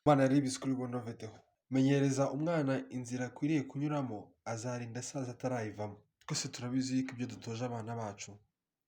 Imana yari ibizi kuri Bonaventure. Menyereza umwana inzira akwiriye kunyuramo, azarinda asaza atarayivamo. Twese turabizi yuko ibyo dutoje abana bacu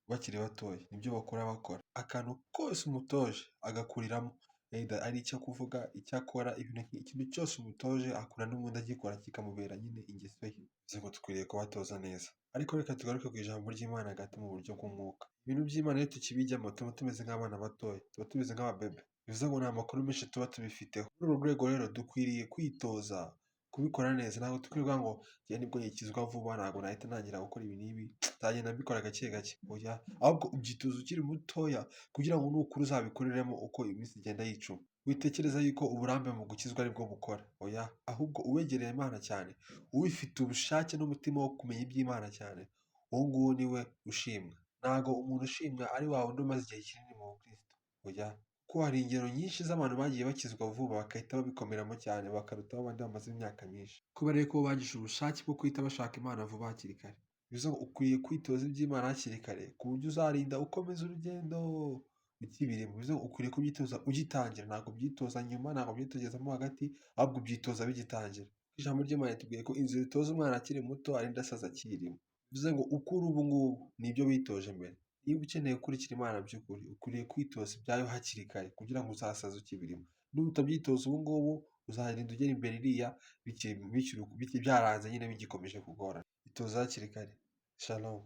bakiri batoya, nibyo bakora. Akantu kose umutoje agakuriramo, either ari icyo kuvuga, icyo akora, ikintu cyose umutoje akura n'ubundi agikora kikamubera nyine ingeso ye. Bivuze ngo dukwiriye kubatoza neza. Ariko reka tugaruke ku ijambo ry'Imana hagati mu buryo bw'umwuka. Ibintu by'Imana iyo tukibijyamo tuba tumeze nk'abana batoya, tuba tumeze nk'ababebe. Bivuze ngo nta makuru menshi tuba tubifiteho. Muri urwo rwego rero dukwiriye kwitoza kubikora neza. Ntabwo dukwiye kuvuga ngo njye nibwo nkikizwa vuba, ntabwo nahita ntangira gukora ibi n'ibi, nzagenda mbikora gake gake. Oya, ahubwo ubyitoza ukiri mutoya kugira ngo nukura uzabikuriremo uko iminsi igenda yicuma. Witekereza yuko uburambe mu gukizwa aribwo bukora. Oya, ahubwo uwegereye Imana cyane, ubifite ubushake n'umutima wo kumenya iby'Imana cyane, uwo nguwo niwe ushimwa. Ntabwo umuntu ushimwa ari wa wundi umaze igihe kinini mu bukristo. Oya, kuko hari ingero nyinshi z'abantu bagiye bakizwa vuba bagahita babikomeramo cyane bakarutaho abandi bamaze imyaka myinshi. Kubera yuko bagize ubushake bwo guhita bashaka Imana vuba hakiri kare. Bivuze ngo ukwiriye kwitoza iby'Imana hakiri kare ku buryo uzarinda ukomeza urugendo ukibirimo. Bivuze ngo ukwiriye kubyitoza ugitangira, ntabwo ubyitoza nyuma, ntabwo ubyitozamo hagati, ahubwo ubyitoza bigitangira. Ijambo ry'Imana ritubwiye ko inzira itoza umwana akiri muto arinda asaza akiyirimo. Bivuze ngo uko uri ubu ngubu nibyo witoje mbere. Niba ukeneye gukurikira Imana by'ukuri, ukwiriye kwitoza ibyayo hakiri kare kugira ngo uzasaze ukibirimo. Nutabyitoza ubu ngubu, uzarinda ugera imbere iriya byaranze nyine bigikomeje kugorana. Itoza hakiri kare. Shalom.